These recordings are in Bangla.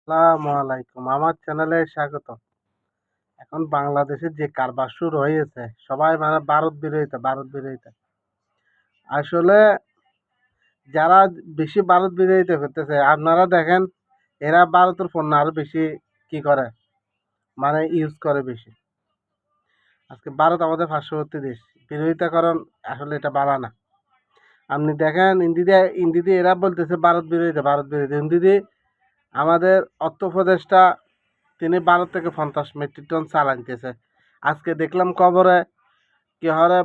আসসালামু আলাইকুম। আমার চ্যানেলে স্বাগতম। এখন বাংলাদেশে যে কারবার শুরু হয়েছে, সবাই মানে ভারত বিরোধিতা। আসলে যারা বেশি ভারত বিরোধিতা করতেছে, আপনারা দেখেন এরা ভারতের পণ্য আরো বেশি কি করে, মানে ইউজ করে বেশি। আজকে ভারত আমাদের পার্শ্ববর্তী দেশ। বিরোধিতা করেন, আসলে এটা ভালো না। আপনি দেখেন হিন্দিতে এরা বলতেছে ভারত বিরোধিতা। হিন্দিতে আমাদের অর্থ উপদেষ্টা তিনি ভারত থেকে 50 মেট্রিক টন চাল আনতেছে। আজকে দেখলাম খবরে কি হরে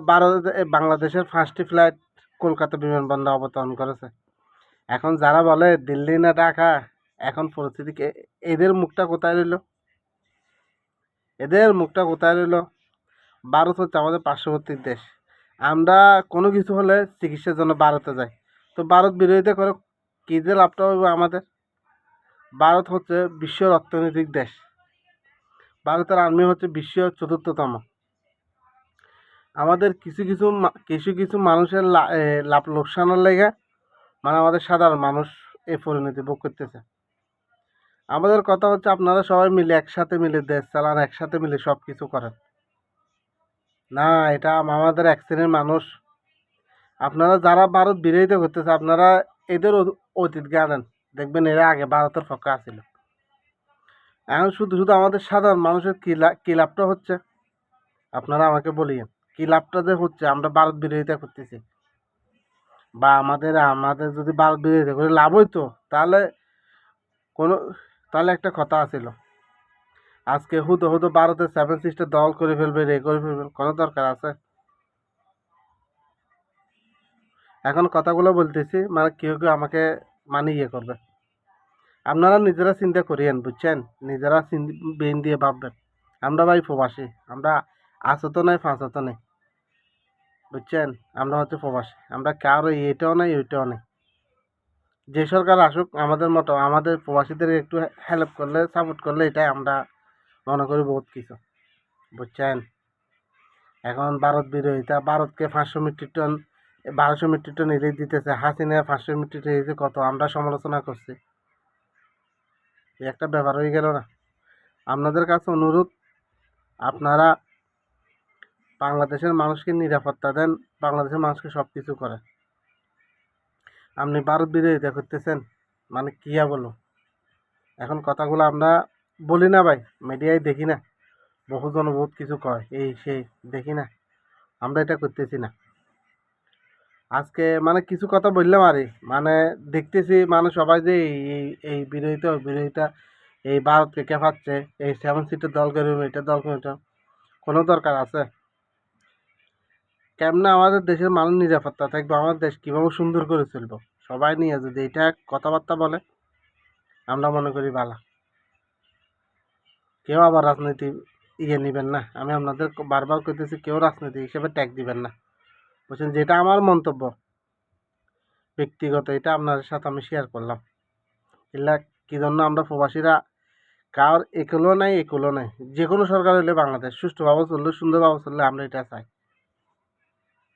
বাংলাদেশের 5টি ফ্লাইট কলকাতা বিমানবন্দরে অবতরণ করেছে। এখন যারা বলে দিল্লি না ঢাকা, এখন পরিস্থিতি এদের মুখটা কোথায় রইল? এদের মুখটা কোথায় রইল? ভারত হচ্ছে আমাদের পার্শ্ববর্তী দেশ। আমরা কোনো কিছু হলে চিকিৎসার জন্য ভারতে যাই। তো ভারত বিরোধিতা করে কী যে লাভটা হইব আমাদের? ভারত হচ্ছে বিশ্বের অর্থনৈতিক দেশ। ভারতের আর্মি হচ্ছে বিশ্বের 4র্থতম। আমাদের কিছু কিছু মানুষের লাভ লোকসানের লেগে মানে আমাদের সাধারণ মানুষ এই পরিণতি ভোগ করতেছে। আমাদের কথা হচ্ছে আপনারা সবাই মিলে একসাথে মিলে দেশ চালান, একসাথে মিলে সব কিছু করেন। না, এটা আমাদের এক শ্রেণীর মানুষ। আপনারা যারা ভারত বিরোধিতা করতেছে, আপনারা এদের অতীত জ্ঞানেন, দেখবেন এরা আগে ভারতের পক্ষে আছিল। এখন শুধু শুধু আমাদের সাধারণ মানুষের কি লাভটা হচ্ছে? আপনারা আমাকে বলিয়েন, কি লাভটা যে হচ্ছে আমরা ভারত বিরোধিতা করতেছি? বা আমাদের যদি ভারত বিরোধিতা করে লাভ হইতো, তাহলে কোনো তাহলে একটা কথা আছিল, আজকে হুদো ভারতের 7 সিস্টার দল করে ফেলবে, করে ফেলবে, কোনো দরকার আছে? এখন কথাগুলো বলতেছি, মানে কেউ কেউ আমাকে মানে ইয়ে করবে। আপনারা নিজেরা চিন্তা করিয়েন, বুঝছেন? নিজেরা বেন দিয়ে ভাববেন। আমরা ভাই প্রবাসী, আমরা আছো তো নাই, ফাঁসো তো নেই, বুঝছেন? আমরা হচ্ছে প্রবাসী, আমরা কারো এটাও নাই ওইটাও নেই। যে সরকার আসুক, আমাদের মতো আমাদের প্রবাসীদের একটু হেল্প করলে, সাপোর্ট করলে, এটাই আমরা মনে করি বহুত কিছু, বুঝছেন? এখন ভারত বিরোধিতা, ভারতকে 500 মেট্রিক টন 1200 মেট্রিক টন ইলিশ দিতেছে, হাসিনা 500 মেট্রিক টন ইলিশ কত আমরা সমালোচনা করছি। এই একটা ব্যাপার হয়ে গেল না? আপনাদের কাছে অনুরোধ, আপনারা বাংলাদেশের মানুষকে নিরাপত্তা দেন, বাংলাদেশের মানুষকে সব কিছু করেন। আপনি ভারত বিরোধিতা করতেছেন, মানে কি বলো? এখন কথাগুলো আমরা বলি না ভাই, মিডিয়ায় দেখি না, বহুজন বহুত কিছু কয়, এই সেই, দেখি না, আমরা এটা করতেছি না। আজকে মানে কিছু কথা বললাম আরে, মানে দেখতেছি মানে সবাই যে এই বিরোধিতা এই ভারতকে খেপাচ্ছে, এই 7 সিটের দল করবে, এটা দল করবে, এটা কোনো দরকার আছে? কেমনে আমাদের দেশের মানুষ নিরাপত্তা থাকবে, আমাদের দেশ কীভাবে সুন্দর করে চলবো, সবাই নিয়ে যদি এটা কথাবার্তা বলে, আমরা মনে করি ভালো। কেউ আবার রাজনীতি নেবেন না, আমি আপনাদের বারবার কইতেছি, কেউ রাজনীতি হিসেবে ট্যাগ দিবেন না, বুঝছেন? যেটা আমার মন্তব্য ব্যক্তিগত, এটা আপনাদের সাথে আমি শেয়ার করলাম। এগুলা কি জন্য আমরা প্রবাসীরা কার একুলো নাই, যে কোনো সরকার হলে বাংলাদেশ সুষ্ঠুভাবে চললে, সুন্দরভাবে চললে, আমরা এটা চাই।